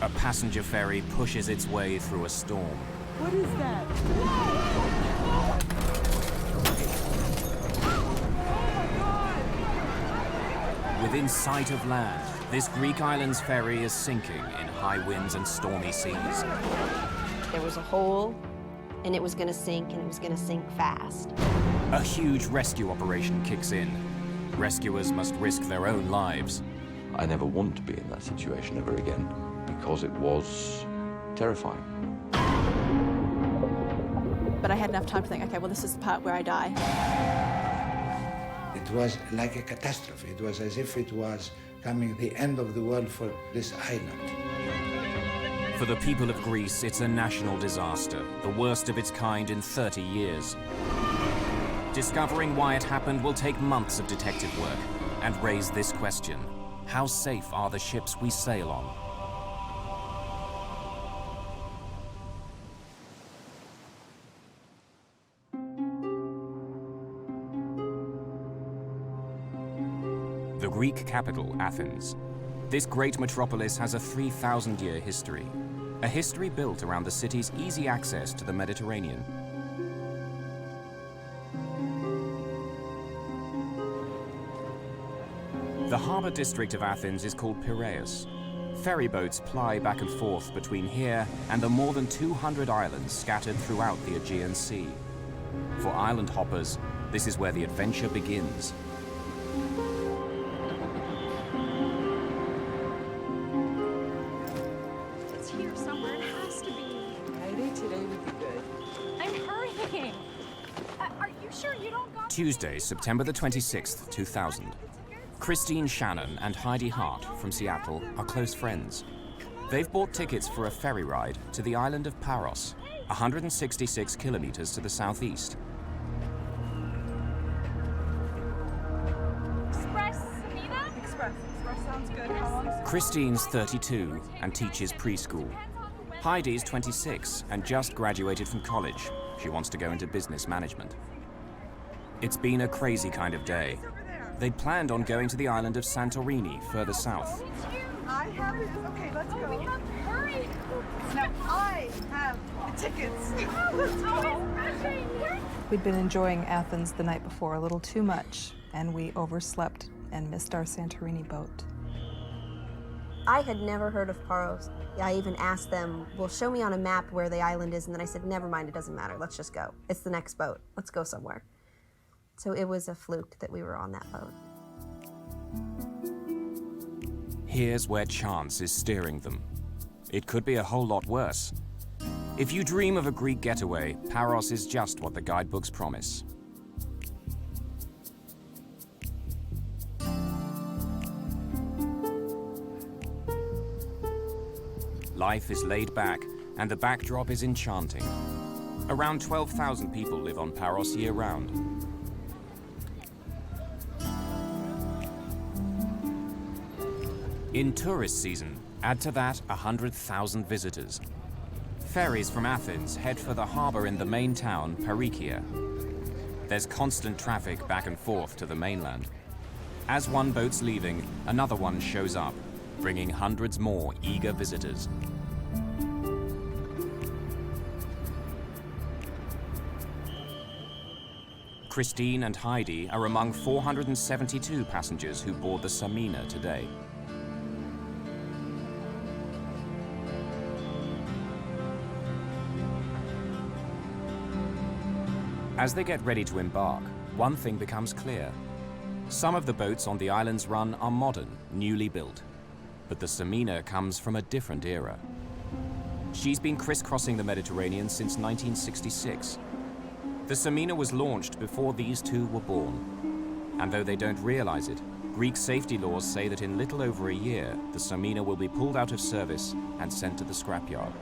A passenger ferry pushes its way through a storm. What is that? Within sight of land, this Greek island's ferry is sinking in high winds and stormy seas. There was a hole, and it was going to sink, and it was going to sink fast. A huge rescue operation kicks in. Rescuers must risk their own lives. I never want to be in that situation ever again, because it was terrifying. But I had enough time to think, okay, well, this is the part where I die. It was like a catastrophe. It was as if it was coming the end of the world for this island. For the people of Greece, it's a national disaster, the worst of its kind in 30 years. Discovering why it happened will take months of detective work and raise this question: how safe are the ships we sail on? The Greek capital, Athens. This great metropolis has a 3,000-year history. A history built around the city's easy access to the Mediterranean. The harbour district of Athens is called Piraeus. Ferry boats ply back and forth between here and the more than 200 islands scattered throughout the Aegean Sea. For island hoppers, this is where the adventure begins. It's here somewhere. It has to be. Mayday today would be good. I'm hurrying. Are you sure you don't got... Tuesday, September the 26th, 2000. Christine Shannon and Heidi Hart from Seattle are close friends. They've bought tickets for a ferry ride to the island of Paros, 166 kilometers to the southeast. Express, Samina? Express sounds good. How long is it? Christine's 32 and teaches preschool. Heidi's 26 and just graduated from college. She wants to go into business management. It's been a crazy kind of day. They'd planned on going to the island of Santorini, further south. I have it. Okay, let's go. We have to hurry. Now I have the tickets. Let's go. We'd been enjoying Athens the night before a little too much, and we overslept and missed our Santorini boat. I had never heard of Paros. I even asked them, well, show me on a map where the island is, and then I said, never mind, it doesn't matter, let's just go. It's the next boat, let's go somewhere. So it was a fluke that we were on that boat. Here's where chance is steering them. It could be a whole lot worse. If you dream of a Greek getaway, Paros is just what the guidebooks promise. Life is laid back, and the backdrop is enchanting. Around 12,000 people live on Paros year-round. In tourist season, add to that 100,000 visitors. Ferries from Athens head for the harbor in the main town, Parykia. There's constant traffic back and forth to the mainland. As one boat's leaving, another one shows up, bringing hundreds more eager visitors. Christine and Heidi are among 472 passengers who board the Samina today. As they get ready to embark, one thing becomes clear. Some of the boats on the island's run are modern, newly built. But the Samina comes from a different era. She's been crisscrossing the Mediterranean since 1966. The Samina was launched before these two were born. And though they don't realize it, Greek safety laws say that in little over a year, the Samina will be pulled out of service and sent to the scrapyard.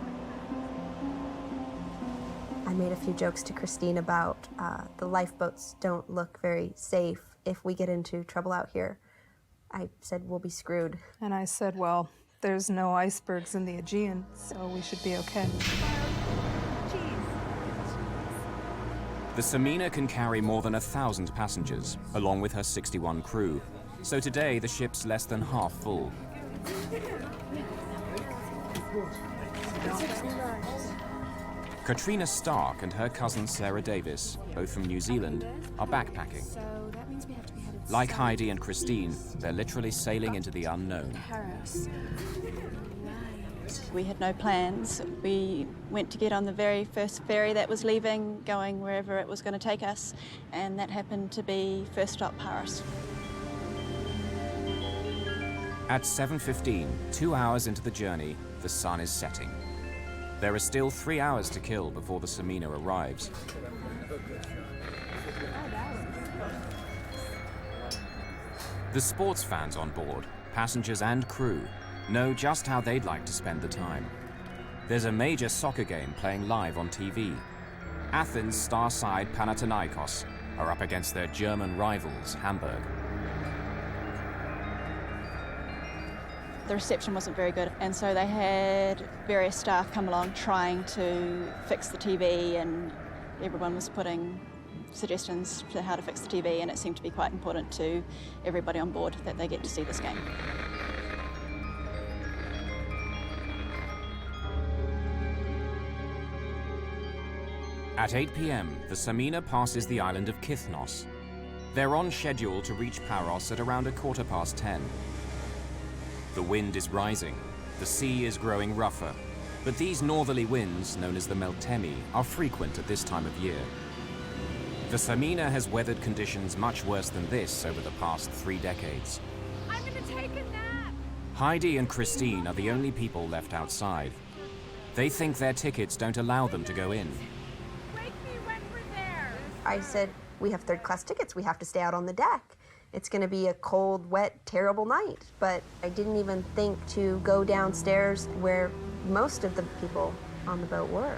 I made a few jokes to Christine about the lifeboats don't look very safe if we get into trouble out here. I said, we'll be screwed. And I said, well, there's no icebergs in the Aegean, so we should be okay. The Samina can carry more than 1,000 passengers, along with her 61 crew. So today, the ship's less than half full. Katrina Stark and her cousin Sarah Davis, both from New Zealand, are backpacking. Like Heidi and Christine, they're literally sailing into the unknown. Paros. We had no plans. We went to get on the very first ferry that was leaving, going wherever it was going to take us, and that happened to be first stop Paros. At 7:15, 2 hours into the journey, the sun is setting. There are still 3 hours to kill before the Samina arrives. The sports fans on board, passengers and crew, know just how they'd like to spend the time. There's a major soccer game playing live on TV. Athens star side Panathinaikos are up against their German rivals, Hamburg. The reception wasn't very good, and so they had various staff come along trying to fix the TV, and everyone was putting suggestions to how to fix the TV, and it seemed to be quite important to everybody on board that they get to see this game. At 8 p.m., the Samina passes the island of Kithnos. They're on schedule to reach Paros at around 10:15. The wind is rising, the sea is growing rougher, but these northerly winds, known as the Meltemi, are frequent at this time of year. The Samina has weathered conditions much worse than this over the past 3 decades. I'm gonna take a nap. Heidi and Christine are the only people left outside. They think their tickets don't allow them to go in. Wake me when we're there. I said, we have third-class tickets. We have to stay out on the deck. It's going to be a cold, wet, terrible night. But I didn't even think to go downstairs where most of the people on the boat were.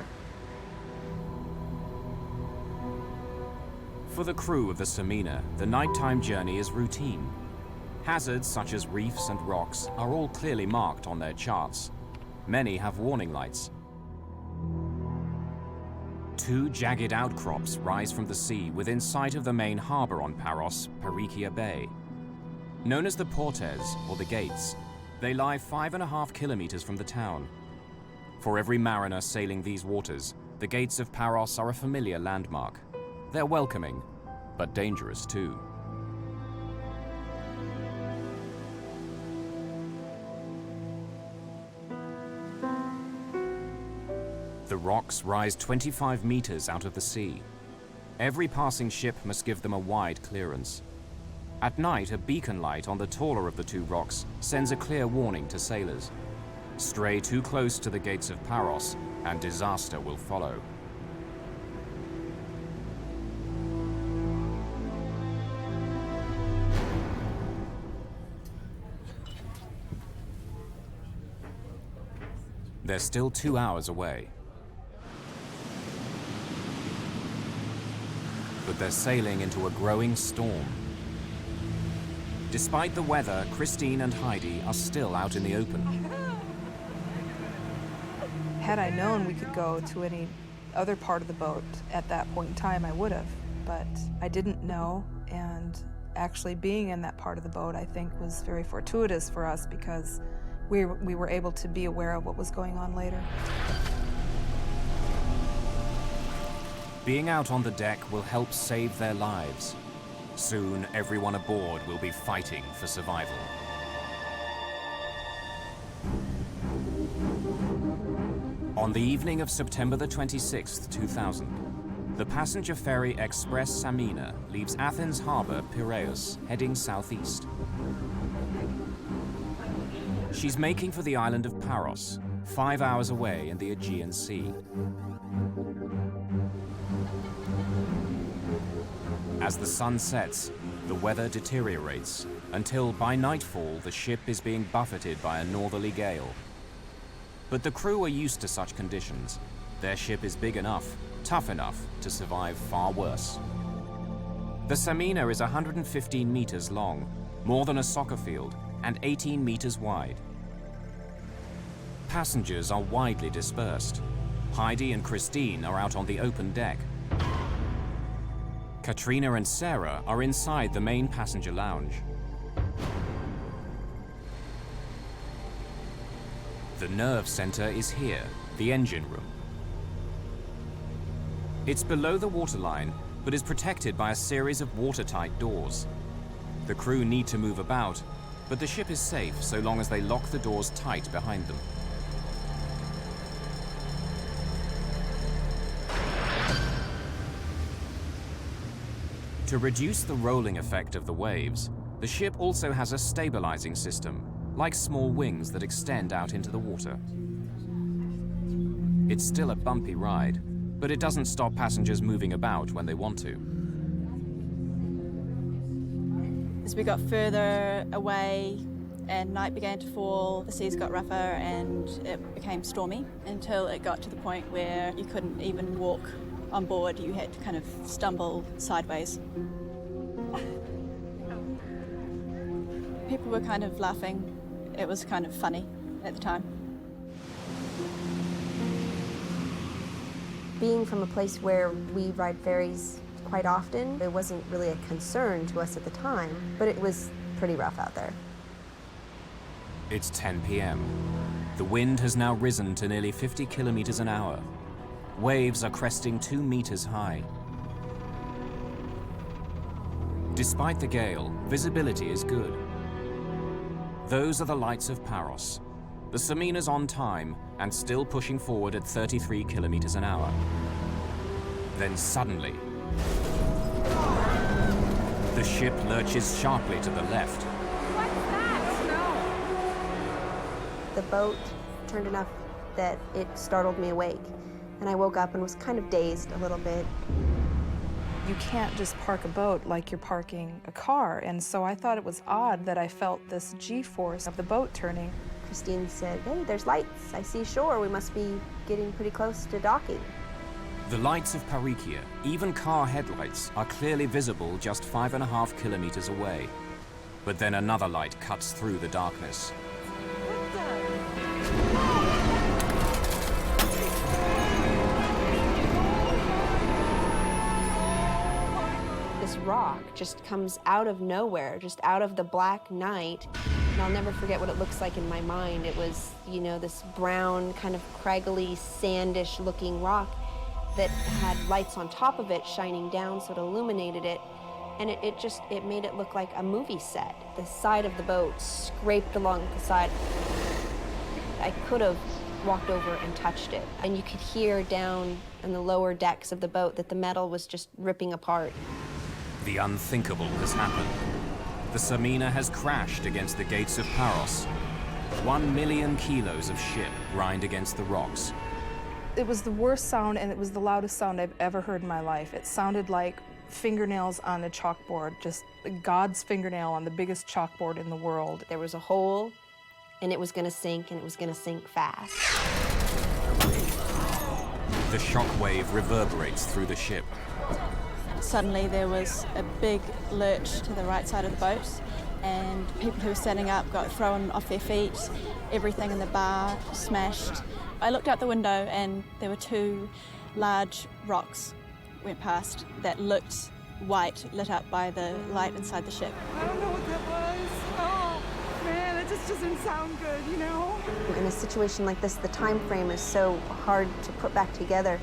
For the crew of the Samina, the nighttime journey is routine. Hazards such as reefs and rocks are all clearly marked on their charts. Many have warning lights. 2 jagged outcrops rise from the sea within sight of the main harbor on Paros, Perikia Bay. Known as the Portes, or the Gates, they lie 5.5 kilometers from the town. For every mariner sailing these waters, the Gates of Paros are a familiar landmark. They're welcoming, but dangerous too. The rocks rise 25 meters out of the sea. Every passing ship must give them a wide clearance. At night, a beacon light on the taller of the 2 rocks sends a clear warning to sailors. Stray too close to the Gates of Paros, and disaster will follow. They're still 2 hours away. But they're sailing into a growing storm. Despite the weather, Christine and Heidi are still out in the open. Had I known we could go to any other part of the boat at that point in time, I would have. But I didn't know, and actually being in that part of the boat, I think, was very fortuitous for us because we were able to be aware of what was going on later. Being out on the deck will help save their lives. Soon, everyone aboard will be fighting for survival. On the evening of September the 26th, 2000, the passenger ferry Express Samina leaves Athens harbor Piraeus, heading southeast. She's making for the island of Paros, 5 hours away in the Aegean Sea. As the sun sets, the weather deteriorates until by nightfall the ship is being buffeted by a northerly gale. But the crew are used to such conditions. Their ship is big enough, tough enough to survive far worse. The Samina is 115 meters long, more than a soccer field, and 18 meters wide. Passengers are widely dispersed. Heidi and Christine are out on the open deck. Katrina and Sarah are inside the main passenger lounge. The nerve center is here, the engine room. It's below the waterline, but is protected by a series of watertight doors. The crew need to move about, but the ship is safe so long as they lock the doors tight behind them. To reduce the rolling effect of the waves, the ship also has a stabilizing system, like small wings that extend out into the water. It's still a bumpy ride, but it doesn't stop passengers moving about when they want to. As we got further away and night began to fall, the seas got rougher and it became stormy until it got to the point where you couldn't even walk on board. You had to kind of stumble sideways. People were kind of laughing. It was kind of funny at the time. Being from a place where we ride ferries quite often, it wasn't really a concern to us at the time, but it was pretty rough out there. It's 10 p.m. The wind has now risen to nearly 50 kilometers an hour. Waves are cresting 2 meters high. Despite the gale, visibility is good. Those are the lights of Paros. The Samina's on time and still pushing forward at 33 kilometers an hour. Then suddenly, the ship lurches sharply to the left. What's that? No. The boat turned enough that it startled me awake, and I woke up and was kind of dazed a little bit. You can't just park a boat like you're parking a car, and so I thought it was odd that I felt this G-force of the boat turning. Christine said, "Hey, there's lights. I see shore. We must be getting pretty close to docking." The lights of Paros, even car headlights, are clearly visible just 5.5 kilometers away. But then another light cuts through the darkness. This rock just comes out of nowhere, just out of the black night. And I'll never forget what it looks like in my mind. It was, you know, this brown, kind of craggly, sandish looking rock that had lights on top of it shining down so it illuminated it. And it made it look like a movie set. The side of the boat scraped along the side. I could have walked over and touched it. And you could hear down in the lower decks of the boat that the metal was just ripping apart. The unthinkable has happened. The Samina has crashed against the gates of Paros. 1 million kilos of ship grind against the rocks. It was the worst sound, and it was the loudest sound I've ever heard in my life. It sounded like fingernails on a chalkboard, just God's fingernail on the biggest chalkboard in the world. There was a hole, and it was gonna sink, and it was gonna sink fast. The shock wave reverberates through the ship. Suddenly there was a big lurch to the right side of the boat, and people who were standing up got thrown off their feet. Everything in the bar smashed. I looked out the window and there were 2 large rocks went past that looked white, lit up by the light inside the ship. I don't know what that was. Oh, man, it just doesn't sound good, you know? In a situation like this, the time frame is so hard to put back together.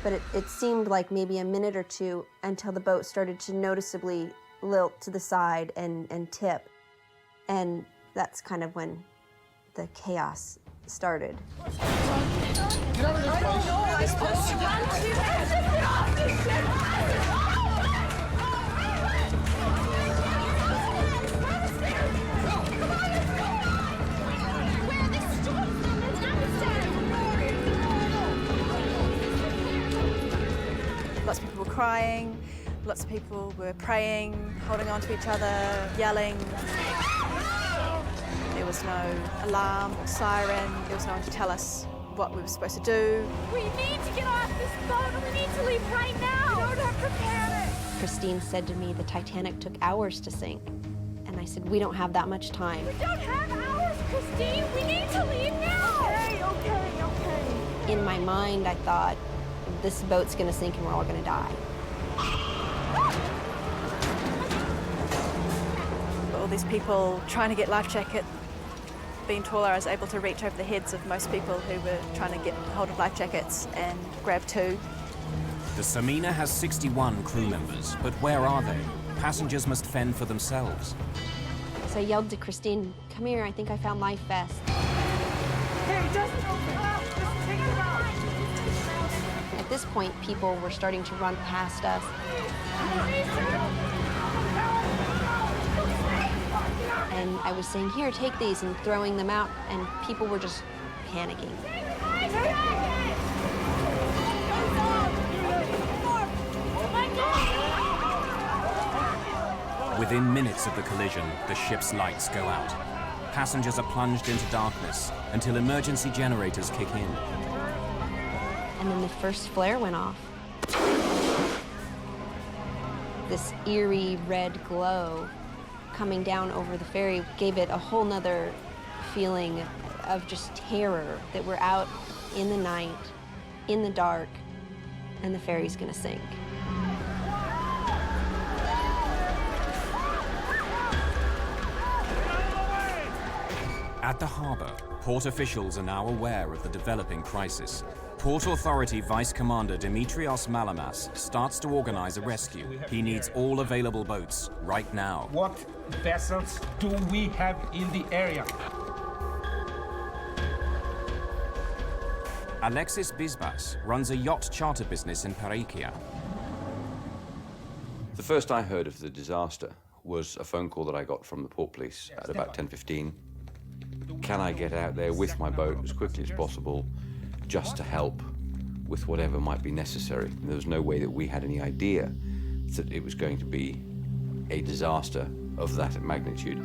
But it seemed like maybe a minute or two until the boat started to noticeably lilt to the side and tip. And that's kind of when the chaos started. Lots of people were crying, lots of people were praying, holding on to each other, yelling. There was no alarm or siren. There was no one to tell us what we were supposed to do. We need to get off this boat and we need to leave right now. We don't have to panic. Christine said to me, the Titanic took hours to sink. And I said, we don't have that much time. We don't have hours, Christine. We need to leave now. Okay. In my mind, I thought, this boat's gonna sink and we're all gonna die. All these people trying to get life jackets, being taller, I was able to reach over the heads of most people who were trying to get hold of life jackets and grab two. The Samina has 61 crew members, but where are they? Passengers must fend for themselves. So I yelled to Christine, "Come here, I think I found life vest." Hey, just open up. Just take it out. At this point, people were starting to run past us. And I was saying, "Here, take these," and throwing them out, and people were just panicking. Within minutes of the collision, the ship's lights go out. Passengers are plunged into darkness until emergency generators kick in. And then the first flare went off. This eerie red glow coming down over the ferry gave it a whole nother feeling of just terror that we're out in the night, in the dark, and the ferry's gonna sink. At the harbour, port officials are now aware of the developing crisis. Port Authority Vice Commander Dimitrios Malamas starts to organize a rescue. He needs all available boats right now. What vessels do we have in the area? Alexis Bisbas runs a yacht charter business in Paros. The first I heard of the disaster was a phone call that I got from the port police at about 10:15. Can I get out there with my boat as quickly as possible just to help with whatever might be necessary? And there was no way that we had any idea that it was going to be a disaster of that magnitude.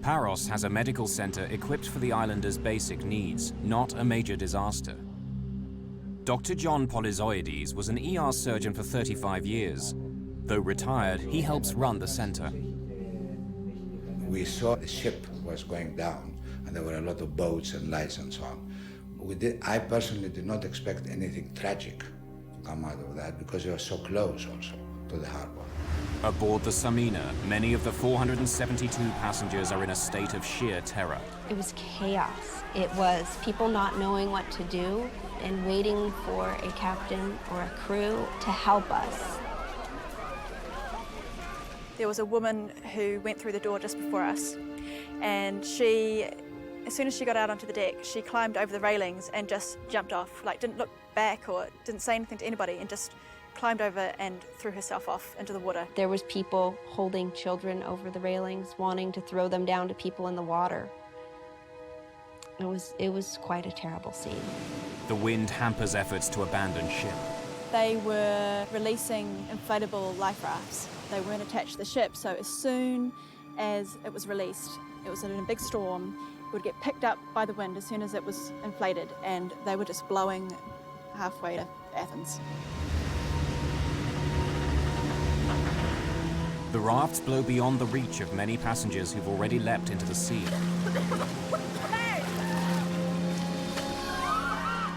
Paros has a medical center equipped for the islanders' basic needs, not a major disaster. Dr. John Polyzoides was an ER surgeon for 35 years. Though retired, he helps run the center. We saw the ship was going down, and there were a lot of boats and lights and so on. I personally did not expect anything tragic to come out of that because we were so close also to the harbor. Aboard the Samina, many of the 472 passengers are in a state of sheer terror. It was chaos. It was people not knowing what to do and waiting for a captain or a crew to help us. There was a woman who went through the door just before us, and she, as soon as she got out onto the deck, she climbed over the railings and just jumped off, like didn't look back or didn't say anything to anybody, and just climbed over and threw herself off into the water. There was people holding children over the railings, wanting to throw them down to people in the water. It was quite a terrible scene. The wind hampers efforts to abandon ship. They were releasing inflatable life rafts. They weren't attached to the ship, so as soon as it was released, it was in a big storm, it would get picked up by the wind as soon as it was inflated, and they were just blowing halfway to Athens. The rafts blow beyond the reach of many passengers who've already leapt into the sea.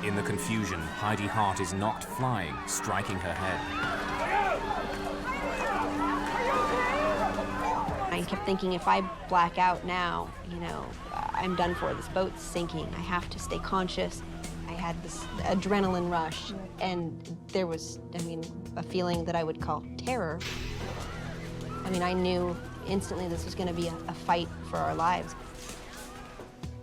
In the confusion, Heidi Hart is knocked flying, striking her head. I kept thinking, if I black out now, I'm done for. This boat's sinking. I have to stay conscious. I had this adrenaline rush, and there was, a feeling that I would call terror. I knew instantly this was going to be a fight for our lives.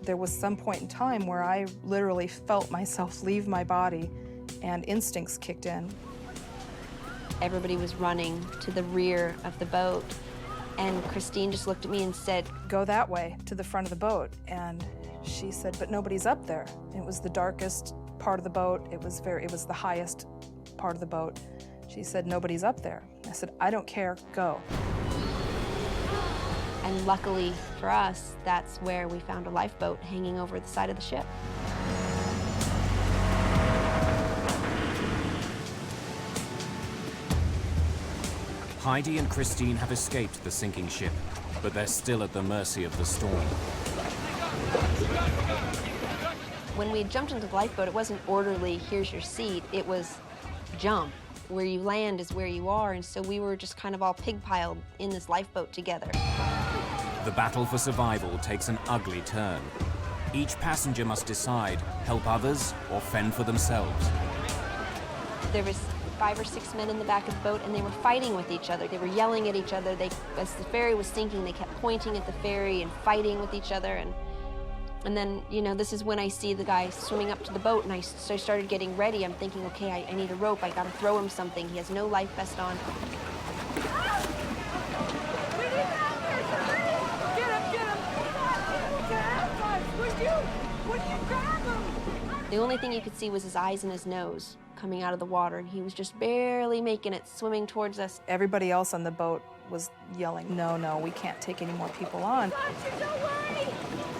There was some point in time where I literally felt myself leave my body and instincts kicked in. Everybody was running to the rear of the boat, and Christine just looked at me and said, "Go that way, to the front of the boat." And she said, "But nobody's up there." It was the darkest part of the boat. It was the highest part of the boat. She said, "Nobody's up there." I said, "I don't care, go." And luckily for us, that's where we found a lifeboat hanging over the side of the ship. Heidi and Christine have escaped the sinking ship, but they're still at the mercy of the storm. When we jumped into the lifeboat, it wasn't orderly, here's your seat. It was jump. Where you land is where you are, and so we were just kind of all pig-piled in this lifeboat together. The battle for survival takes an ugly turn. Each passenger must decide, help others or fend for themselves. There was 5 or 6 men in the back of the boat, and they were fighting with each other. They were yelling at each other. As the ferry was sinking, they kept pointing at the ferry and fighting with each other. And then, you know, this is when I see the guy swimming up to the boat, and so I started getting ready. I'm thinking, okay, I need a rope. I gotta throw him something. He has no life vest on. The only thing you could see was his eyes and his nose coming out of the water, and he was just barely making it, swimming towards us. Everybody else on the boat was yelling, no, we can't take any more people on. I've got you, don't worry!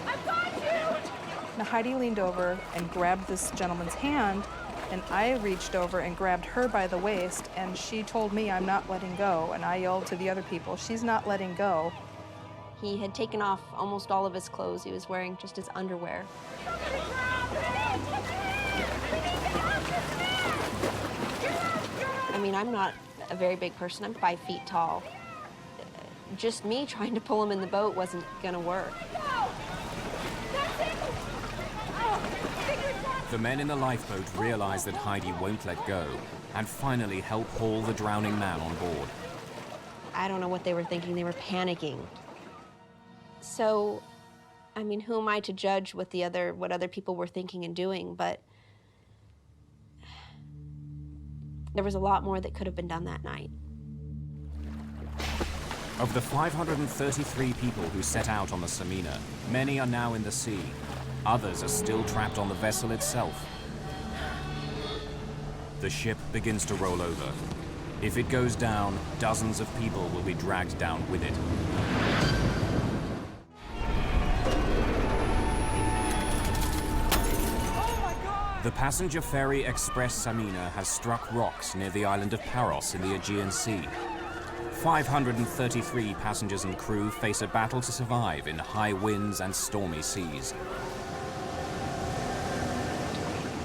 I've got you! Now Heidi leaned over and grabbed this gentleman's hand, and I reached over and grabbed her by the waist, and she told me, I'm not letting go, and I yelled to the other people, she's not letting go. He had taken off almost all of his clothes. He was wearing just his underwear. I mean, I'm not a very big person. I'm 5 feet tall. Just me trying to pull him in the boat wasn't gonna work. The men in the lifeboat realize that Heidi won't let go and finally help haul the drowning man on board. I don't know what they were thinking. They were panicking. So, I mean, who am I to judge what other people were thinking and doing? But there was a lot more that could have been done that night. Of the 533 people who set out on the Samina, many are now in the sea. Others are still trapped on the vessel itself. The ship begins to roll over. If it goes down, dozens of people will be dragged down with it. The passenger ferry Express Samina has struck rocks near the island of Paros in the Aegean Sea. 533 passengers and crew face a battle to survive in high winds and stormy seas.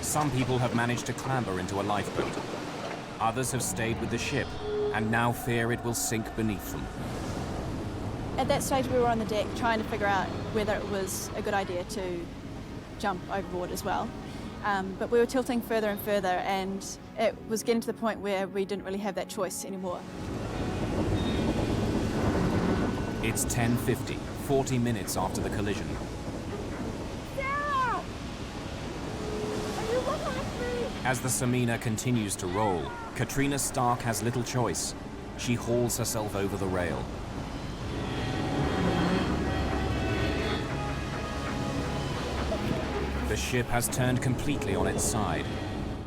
Some people have managed to clamber into a lifeboat. Others have stayed with the ship and now fear it will sink beneath them. At that stage, we were on the deck trying to figure out whether it was a good idea to jump overboard as well. But we were tilting further and further, and it was getting to the point where we didn't really have that choice anymore. It's 10:50, 40 minutes after the collision. Sarah! Are you looking at me? As the Samina continues to roll, Katrina Stark has little choice. She hauls herself over the rail. The ship has turned completely on its side.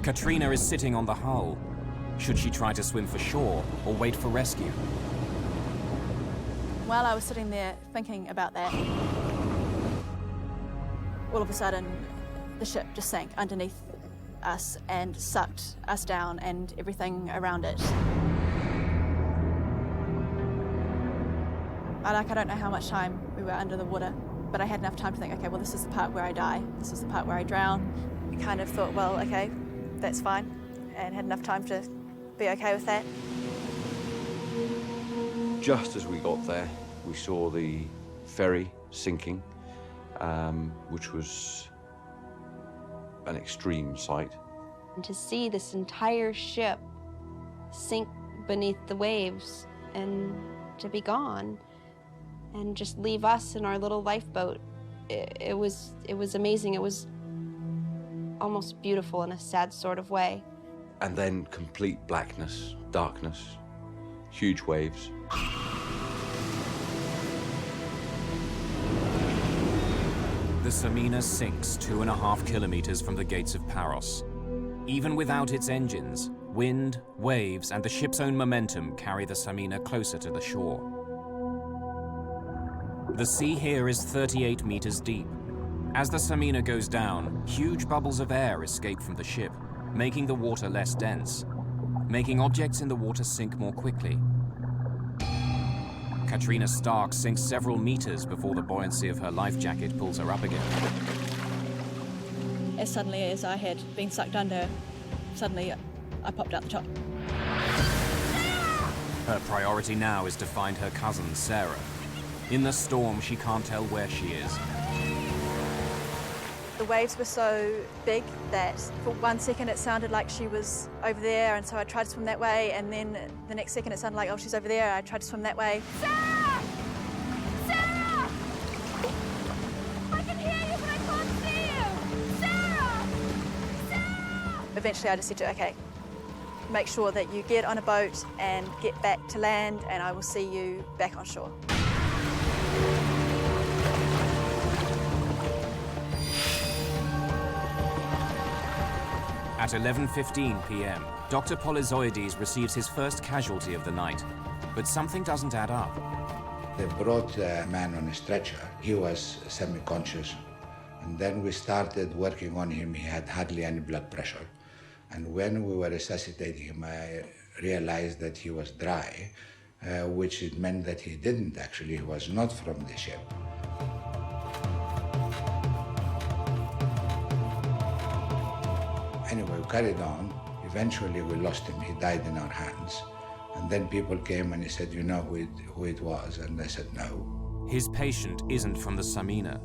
Katrina is sitting on the hull. Should she try to swim for shore or wait for rescue? While I was sitting there thinking about that, all of a sudden the ship just sank underneath us and sucked us down and everything around it. I don't know how much time we were under the water, but I had enough time to think, okay, well, this is the part where I die. This is the part where I drown. I kind of thought, well, okay, that's fine, and had enough time to be okay with that. Just as we got there, we saw the ferry sinking, which was an extreme sight. And to see this entire ship sink beneath the waves and to be gone and just leave us in our little lifeboat, it was amazing. It was almost beautiful in a sad sort of way. And then complete blackness, darkness, huge waves. The Samina sinks 2.5 kilometers from the gates of Paros. Even without its engines, wind, waves, and the ship's own momentum carry the Samina closer to the shore. The sea here is 38 meters deep. As the Samina goes down, huge bubbles of air escape from the ship, making the water less dense, making objects in the water sink more quickly. Katrina Stark sinks several meters before the buoyancy of her life jacket pulls her up again. As suddenly as I had been sucked under, suddenly I popped out the top. Her priority now is to find her cousin, Sarah. In the storm, she can't tell where she is. The waves were so big that for 1 second it sounded like she was over there, and so I tried to swim that way, and then the next second it sounded like, oh, she's over there. I tried to swim that way. Sarah! Sarah! I can hear you, but I can't see you! Sarah! Sarah! Eventually I just said to her, okay, make sure that you get on a boat and get back to land, and I will see you back on shore. At 11:15 p.m., Dr. Polyzoides receives his first casualty of the night, but something doesn't add up. They brought a man on a stretcher. He was semi-conscious. And then we started working on him. He had hardly any blood pressure. And when we were resuscitating him, I realized that he was dry, which it meant that he didn't actually, he was not from the ship. Anyway, we carried on. Eventually we lost him. He died in our hands. And then people came and he said, you know who it was? And I said, no. His patient isn't from the Samina,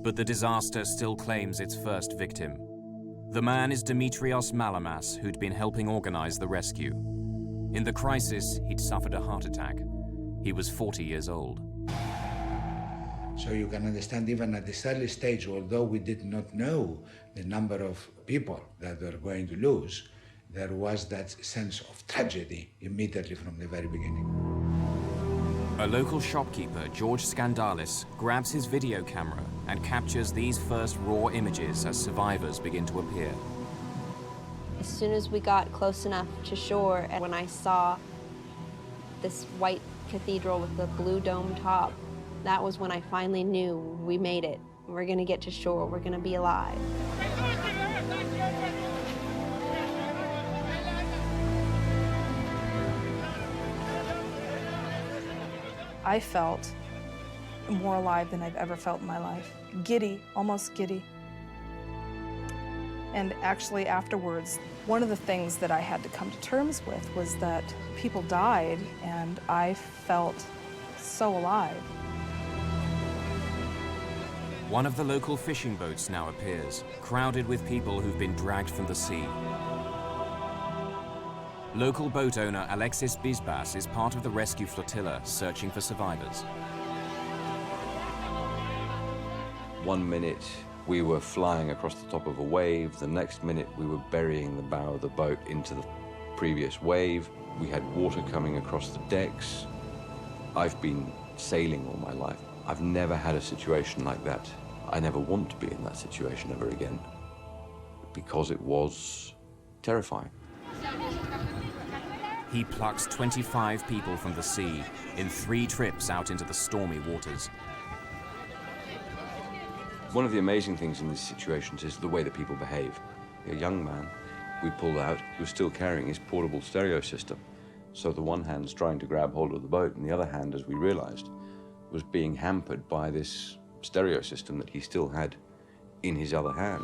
but the disaster still claims its first victim. The man is Dimitrios Malamas, who'd been helping organize the rescue. In the crisis, he'd suffered a heart attack. He was 40 years old. So you can understand, even at this early stage, although we did not know the number of people that were going to lose, there was that sense of tragedy immediately from the very beginning. A local shopkeeper, George Skandalis, grabs his video camera and captures these first raw images as survivors begin to appear. As soon as we got close enough to shore, and when I saw this white cathedral with the blue dome top, that was when I finally knew we made it. We're gonna get to shore, we're gonna be alive. I felt more alive than I've ever felt in my life. Giddy, almost giddy. And actually afterwards, one of the things that I had to come to terms with was that people died and I felt so alive. One of the local fishing boats now appears, crowded with people who've been dragged from the sea. Local boat owner Alexis Bisbas is part of the rescue flotilla searching for survivors. 1 minute we were flying across the top of a wave, the next minute we were burying the bow of the boat into the previous wave. We had water coming across the decks. I've been sailing all my life. I've never had a situation like that. I never want to be in that situation ever again because it was terrifying. He plucks 25 people from the sea in 3 trips out into the stormy waters. One of the amazing things in these situations is the way that people behave. A young man we pulled out was still carrying his portable stereo system. So the one hand's trying to grab hold of the boat, and the other hand, as we realized, was being hampered by this stereo system that he still had in his other hand.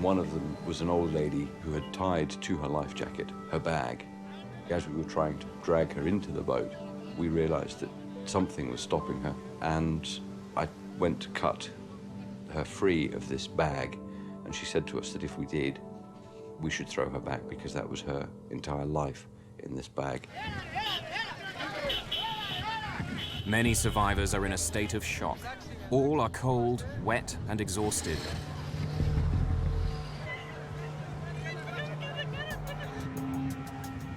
One of them was an old lady who had tied to her life jacket her bag. As we were trying to drag her into the boat, we realized that something was stopping her, and I went to cut her free of this bag, and she said to us that if we did, we should throw her back because that was her entire life in this bag. Many survivors are in a state of shock. All are cold, wet, and exhausted.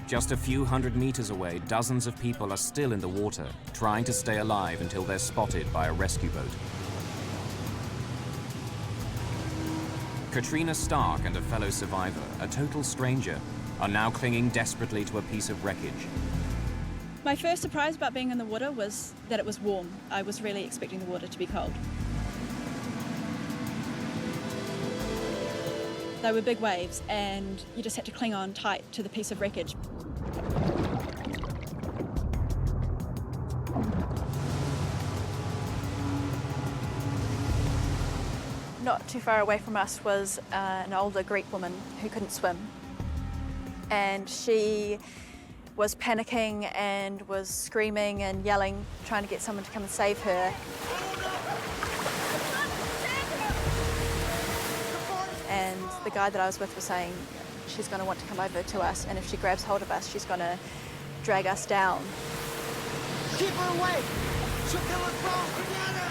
Just a few hundred meters away, dozens of people are still in the water, trying to stay alive until they're spotted by a rescue boat. Katrina Stark and a fellow survivor, a total stranger, are now clinging desperately to a piece of wreckage. My first surprise about being in the water was that it was warm. I was really expecting the water to be cold. They were big waves, and you just had to cling on tight to the piece of wreckage. Not too far away from us was an older Greek woman who couldn't swim. and she was panicking and was screaming and yelling, trying to get someone to come and save her. And the guy that I was with was saying she's going to want to come over to us, and if she grabs hold of us, she's going to drag us down. Keep her away! She'll kill us both together!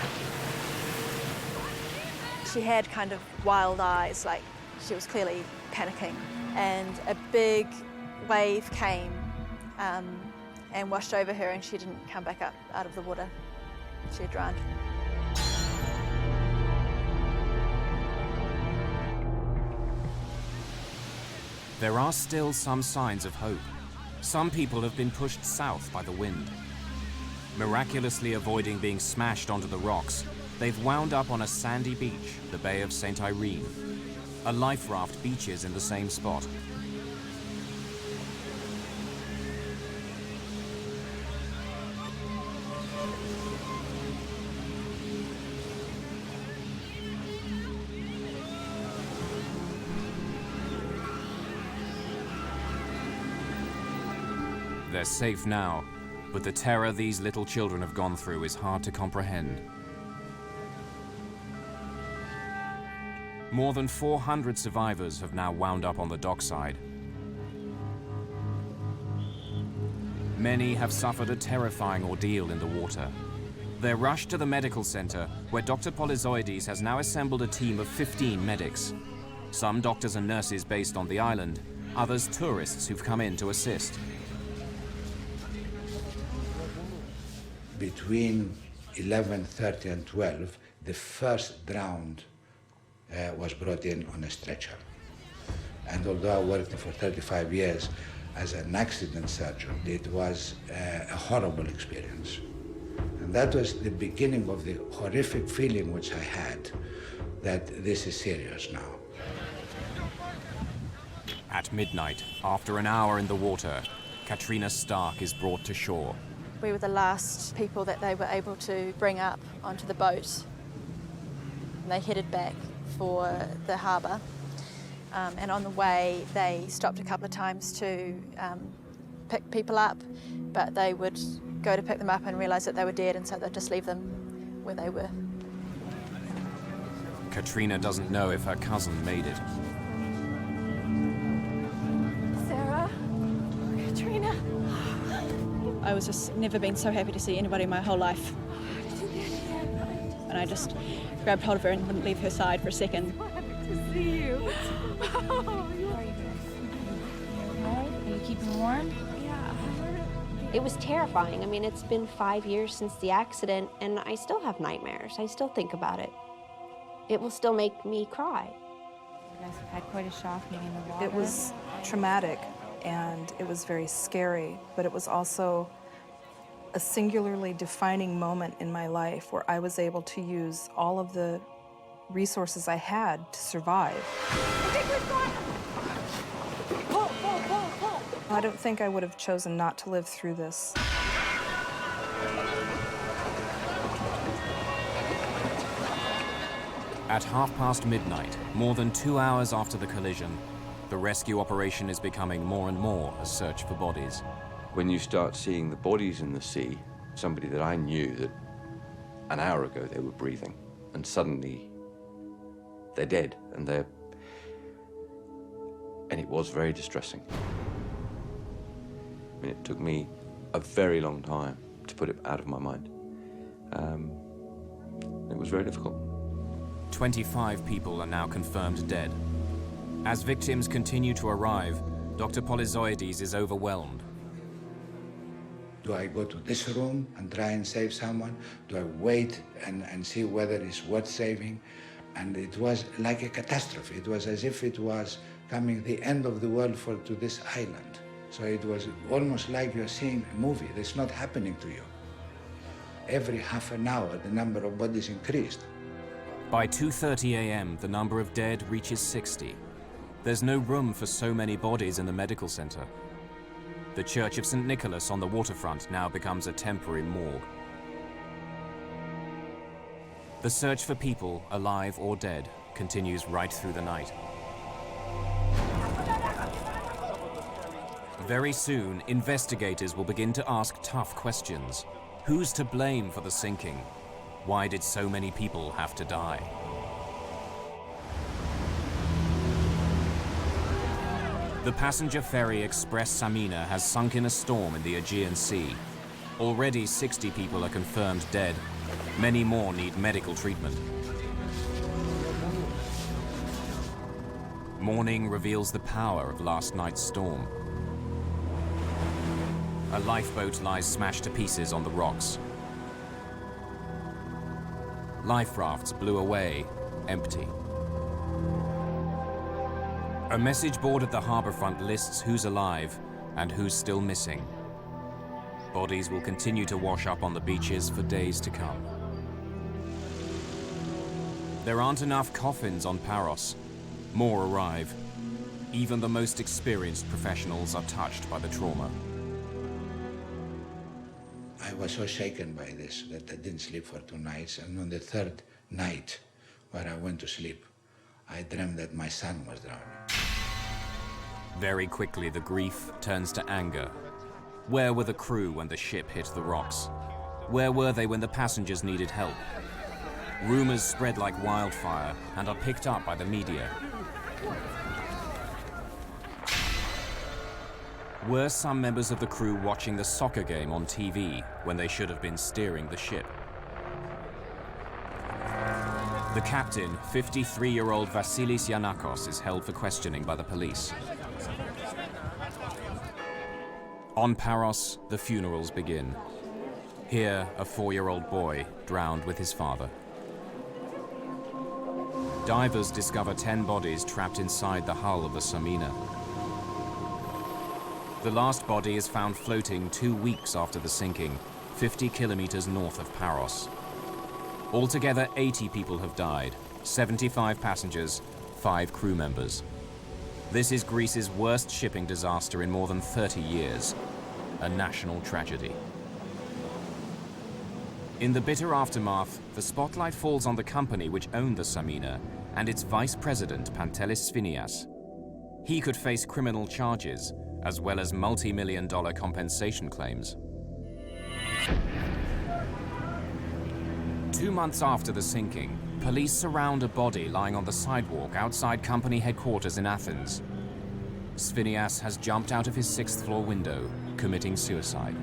She had kind of wild eyes, like she was clearly panicking. And a big wave came and washed over her, and she didn't come back up out of the water. She had drowned. There are still some signs of hope. Some people have been pushed south by the wind. Miraculously avoiding being smashed onto the rocks, they've wound up on a sandy beach, the Bay of St. Irene. A life raft beaches in the same spot. They're safe now, but the terror these little children have gone through is hard to comprehend. More than 400 survivors have now wound up on the dockside. Many have suffered a terrifying ordeal in the water. They're rushed to the medical center, where Dr. Polyzoides has now assembled a team of 15 medics. Some doctors and nurses based on the island, others tourists who've come in to assist. Between 11:30 and 12, the first drowned was brought in on a stretcher. And although I worked for 35 years as an accident surgeon, it was a horrible experience. And that was the beginning of the horrific feeling which I had that this is serious now. At midnight, after an hour in the water, Katrina Stark is brought to shore. We were the last people that they were able to bring up onto the boat. And they headed back for the harbour. And on the way, they stopped a couple of times to pick people up, but they would go to pick them up and realise that they were dead, and so they'd just leave them where they were. Katrina doesn't know if her cousin made it. Sarah? Katrina? I was just never been so happy to see anybody in my whole life. And I just grabbed hold of her and wouldn't leave her side for a second. So happy to see you. Are you keeping warm? It was terrifying. I mean, it's been 5 years since the accident, and I still have nightmares. I still think about it. It will still make me cry. You guys have had quite a shock being in the water. It was traumatic, and it was very scary, but it was also a singularly defining moment in my life where I was able to use all of the resources I had to survive. I don't think I would have chosen not to live through this. At midnight, more than 2 hours after the collision, the rescue operation is becoming more and more a search for bodies. When you start seeing the bodies in the sea, somebody that I knew that an hour ago they were breathing, and suddenly they're dead, and it was very distressing. I mean, it took me a very long time to put it out of my mind. It was very difficult. 25 people are now confirmed dead. As victims continue to arrive, Dr. Polyzoides is overwhelmed. Do I go to this room and try and save someone? Do I wait and see whether it's worth saving? And it was like a catastrophe. It was as if it was coming the end of the world to this island. So it was almost like you're seeing a movie that's not happening to you. Every half an hour, the number of bodies increased. By 2:30 a.m., the number of dead reaches 60. There's no room for so many bodies in the medical center. The Church of St. Nicholas on the waterfront now becomes a temporary morgue. The search for people, alive or dead, continues right through the night. Very soon, investigators will begin to ask tough questions. Who's to blame for the sinking? Why did so many people have to die? The passenger ferry express Samina has sunk in a storm in the Aegean Sea. Already 60 people are confirmed dead. Many more need medical treatment. Morning reveals the power of last night's storm. A lifeboat lies smashed to pieces on the rocks. Life rafts blew away, empty. A message board at the harborfront lists who's alive and who's still missing. Bodies will continue to wash up on the beaches for days to come. There aren't enough coffins on Paros. More arrive. Even the most experienced professionals are touched by the trauma. I was so shaken by this that I didn't sleep for 2 nights, and on the 3rd night, where I went to sleep, I dreamed that my son was drowning. Very quickly, the grief turns to anger. Where were the crew when the ship hit the rocks? Where were they when the passengers needed help? Rumors spread like wildfire and are picked up by the media. Were some members of the crew watching the soccer game on TV when they should have been steering the ship? The captain, 53-year-old Vasilis Giannakos, is held for questioning by the police. On Paros, the funerals begin. Here, a 4-year-old boy drowned with his father. Divers discover 10 bodies trapped inside the hull of the Samina. The last body is found floating 2 weeks after the sinking, 50 kilometers north of Paros. Altogether, 80 people have died, 75 passengers, 5 crew members. This is Greece's worst shipping disaster in more than 30 years, a national tragedy. In the bitter aftermath, the spotlight falls on the company which owned the Samina and its vice president, Pantelis Sphinias. He could face criminal charges, as well as multi-million-dollar compensation claims. 2 months after the sinking, police surround a body lying on the sidewalk outside company headquarters in Athens. Sphinias has jumped out of his 6th floor window, committing suicide.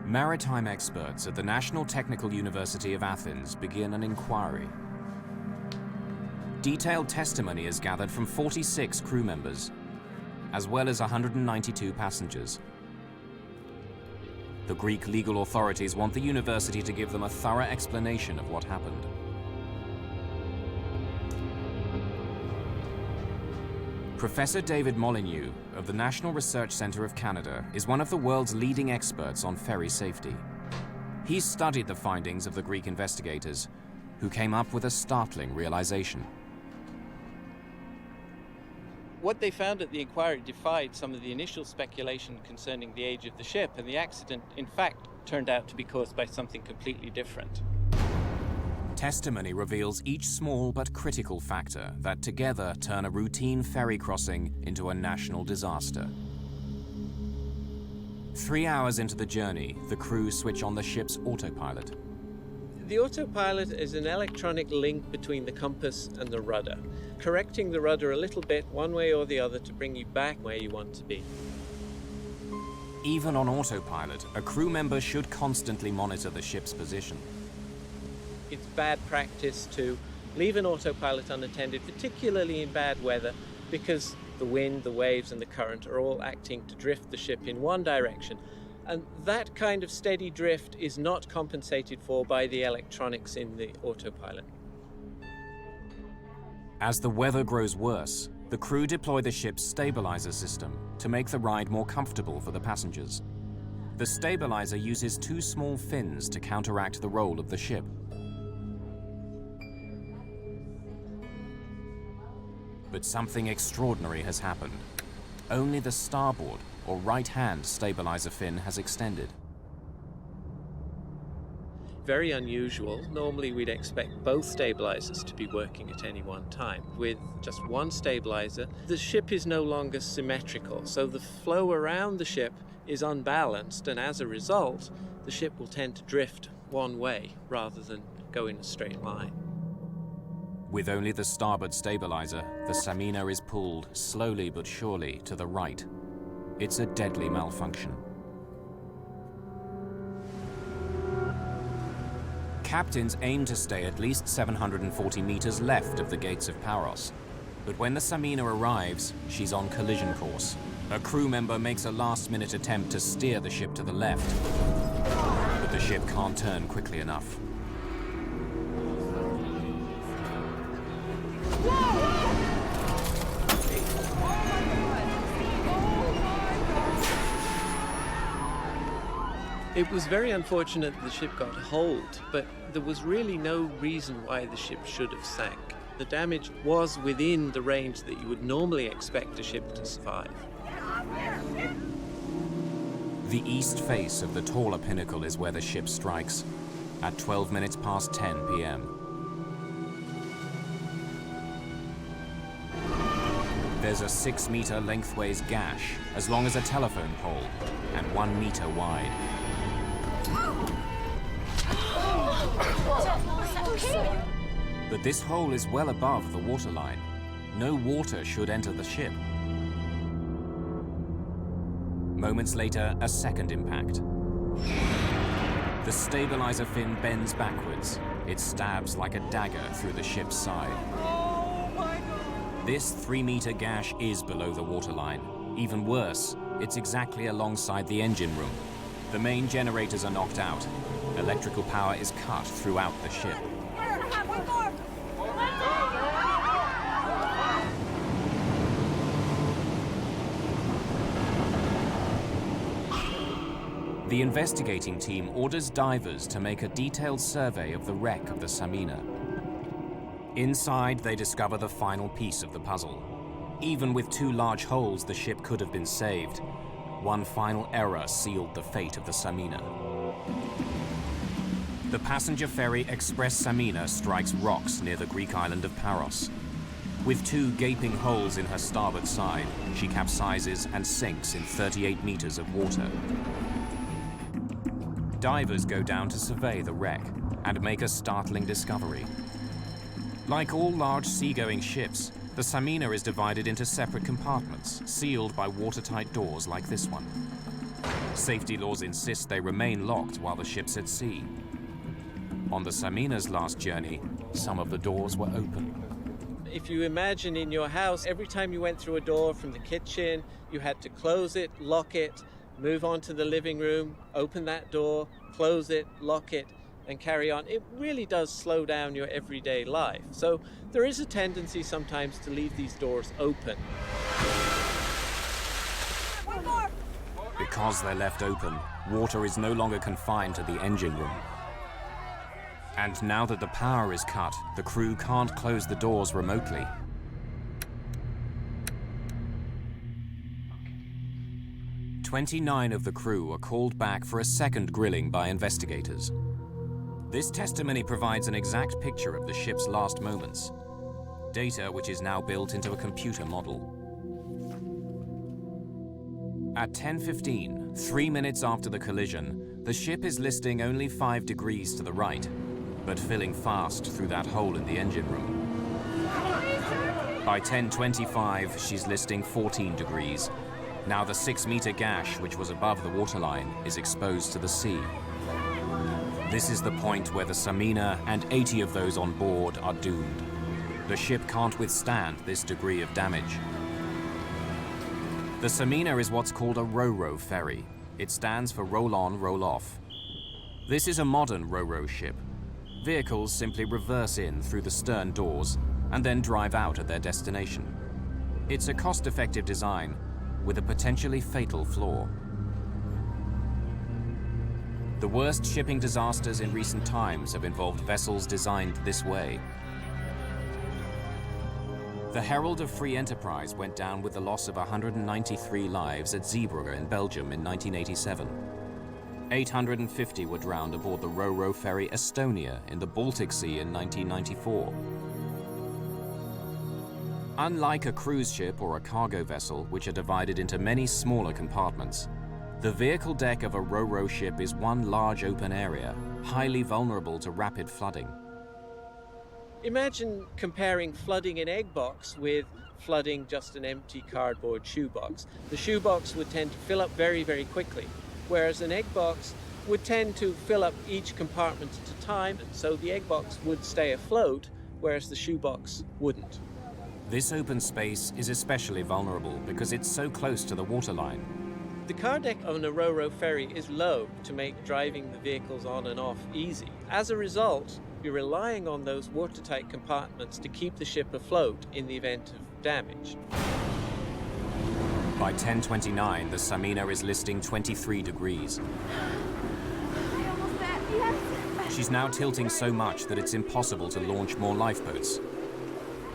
Maritime experts at the National Technical University of Athens begin an inquiry. Detailed testimony is gathered from 46 crew members, as well as 192 passengers. The Greek legal authorities want the university to give them a thorough explanation of what happened. Professor David Molyneux of the National Research Centre of Canada is one of the world's leading experts on ferry safety. He's studied the findings of the Greek investigators, who came up with a startling realization. What they found at the inquiry defied some of the initial speculation concerning the age of the ship, and the accident, in fact, turned out to be caused by something completely different. Testimony reveals each small but critical factor that together turn a routine ferry crossing into a national disaster. 3 hours into the journey, the crew switch on the ship's autopilot. The autopilot is an electronic link between the compass and the rudder, correcting the rudder a little bit one way or the other to bring you back where you want to be. Even on autopilot, a crew member should constantly monitor the ship's position. It's bad practice to leave an autopilot unattended, particularly in bad weather, because the wind, the waves, and the current are all acting to drift the ship in one direction. And that kind of steady drift is not compensated for by the electronics in the autopilot. As the weather grows worse, the crew deploy the ship's stabilizer system to make the ride more comfortable for the passengers. The stabilizer uses 2 small fins to counteract the roll of the ship. But something extraordinary has happened. Only the starboard, or right-hand, stabilizer fin has extended. very unusual. Normally we'd expect both stabilizers to be working at any one time. With just one stabilizer, the ship is no longer symmetrical, so the flow around the ship is unbalanced, and as a result, the ship will tend to drift one way rather than go in a straight line. With only the starboard stabilizer, the Samina is pulled slowly but surely to the right. It's a deadly malfunction. Captains aim to stay at least 740 meters left of the gates of Paros. But when the Samina arrives, she's on collision course. A crew member makes a last-minute attempt to steer the ship to the left, but the ship can't turn quickly enough. It was very unfortunate the ship got hold, but there was really no reason why the ship should have sank. The damage was within the range that you would normally expect a ship to survive. The east face of the taller pinnacle is where the ship strikes, at 12 minutes past 10 p.m. There's a 6-meter lengthways gash, as long as a telephone pole, and 1 meter wide. But this hole is well above the waterline. No water should enter the ship. Moments later, a second impact. The stabilizer fin bends backwards. It stabs like a dagger through the ship's side. This 3-meter gash is below the waterline. Even worse, it's exactly alongside the engine room. The main generators are knocked out. Electrical power is cut throughout the ship. The investigating team orders divers to make a detailed survey of the wreck of the Samina. Inside, they discover the final piece of the puzzle. Even with 2 large holes, the ship could have been saved. One final error sealed the fate of the Samina. The passenger ferry Express Samina strikes rocks near the Greek island of Paros. With 2 gaping holes in her starboard side, she capsizes and sinks in 38 meters of water. Divers go down to survey the wreck and make a startling discovery. Like all large seagoing ships, the Samina is divided into separate compartments, sealed by watertight doors like this one. Safety laws insist they remain locked while the ship's at sea. On the Samina's last journey, some of the doors were open. If you imagine in your house, every time you went through a door from the kitchen, you had to close it, lock it, move on to the living room, open that door, close it, lock it, and carry on. It really does slow down your everyday life. So there is a tendency sometimes to leave these doors open. Because they're left open, water is no longer confined to the engine room. And now that the power is cut, the crew can't close the doors remotely. "29 of the crew are called back for a second grilling by investigators. This testimony provides an exact picture of the ship's last moments, data which is now built into a computer model. At 10:15, 3 minutes after the collision, the ship is listing only 5 degrees to the right, but filling fast through that hole in the engine room. By 10:25, she's listing 14 degrees. Now the 6-meter gash, which was above the waterline, is exposed to the sea. This is the point where the Samina and 80 of those on board are doomed. The ship can't withstand this degree of damage. The Samina is what's called a ro-ro ferry. It stands for roll on, roll off. This is a modern ro-ro ship. Vehicles simply reverse in through the stern doors and then drive out at their destination. It's a cost-effective design with a potentially fatal flaw. The worst shipping disasters in recent times have involved vessels designed this way. The Herald of Free Enterprise went down with the loss of 193 lives at Zeebrugge in Belgium in 1987. 850 were drowned aboard the ro-ro ferry Estonia in the Baltic Sea in 1994. Unlike a cruise ship or a cargo vessel, which are divided into many smaller compartments, the vehicle deck of a ro-ro ship is one large open area, highly vulnerable to rapid flooding. Imagine comparing flooding an egg box with flooding just an empty cardboard shoebox. The shoebox would tend to fill up very, very quickly, whereas an egg box would tend to fill up each compartment at a time, and so the egg box would stay afloat, whereas the shoebox wouldn't. This open space is especially vulnerable because it's so close to the waterline. The car deck on a ro-ro ferry is low to make driving the vehicles on and off easy. As a result, you're relying on those watertight compartments to keep the ship afloat in the event of damage. By 10:29, the Samina is listing 23 degrees. She's now tilting so much that it's impossible to launch more lifeboats.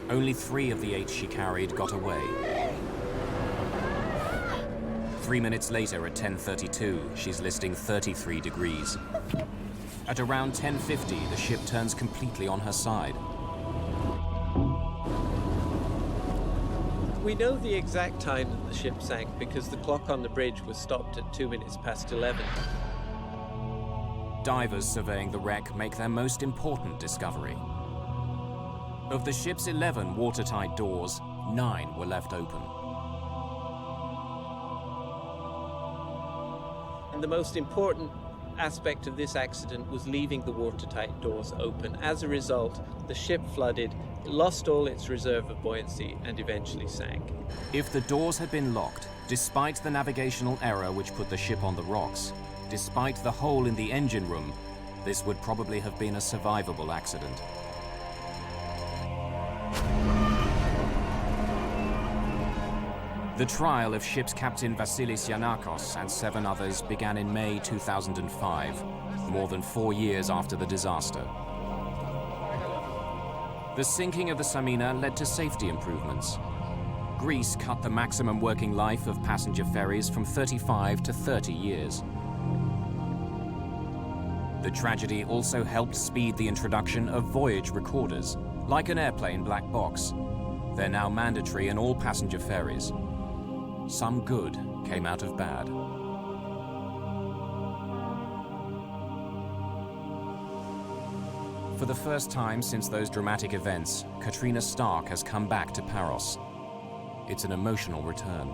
Only 3 of the 8 she carried got away. 3 minutes later, at 10:32, she's listing 33 degrees. At around 10:50, the ship turns completely on her side. We know the exact time that the ship sank because the clock on the bridge was stopped at 2 minutes past 11. Divers surveying the wreck make their most important discovery. Of the ship's 11 watertight doors, 9 were left open. And the most important aspect of this accident was leaving the watertight doors open. As a result, the ship flooded, lost all its reserve of buoyancy, and eventually sank. If the doors had been locked, despite the navigational error which put the ship on the rocks, despite the hole in the engine room, this would probably have been a survivable accident. The trial of ship's captain Vasilis Giannakos and 7 others began in May 2005, more than 4 years after the disaster. The sinking of the Samina led to safety improvements. Greece cut the maximum working life of passenger ferries from 35 to 30 years. The tragedy also helped speed the introduction of voyage recorders, like an airplane black box. They're now mandatory in all passenger ferries. Some good came out of bad. For the first time since those dramatic events, Katrina Stark has come back to Paros. It's an emotional return.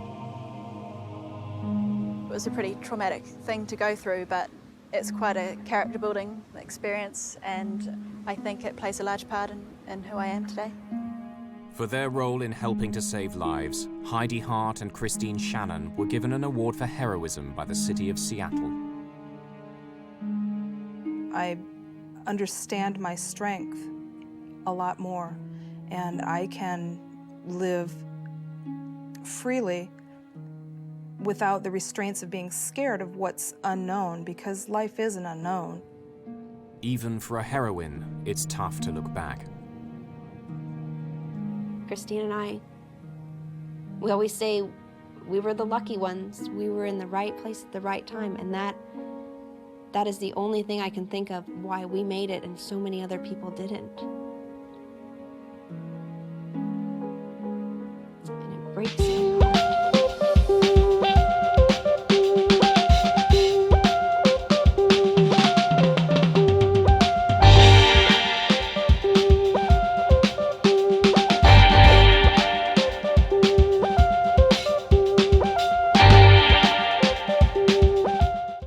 It was a pretty traumatic thing to go through, but it's quite a character-building experience, and I think it plays a large part in who I am today. For their role in helping to save lives, Heidi Hart and Christine Shannon were given an award for heroism by the city of Seattle. I understand my strength a lot more, and I can live freely without the restraints of being scared of what's unknown, because life is an unknown. Even for a heroine, it's tough to look back. Christine and I, we always say we were the lucky ones. We were in the right place at the right time, and that is the only thing I can think of why we made it and so many other people didn't. And it breaks me.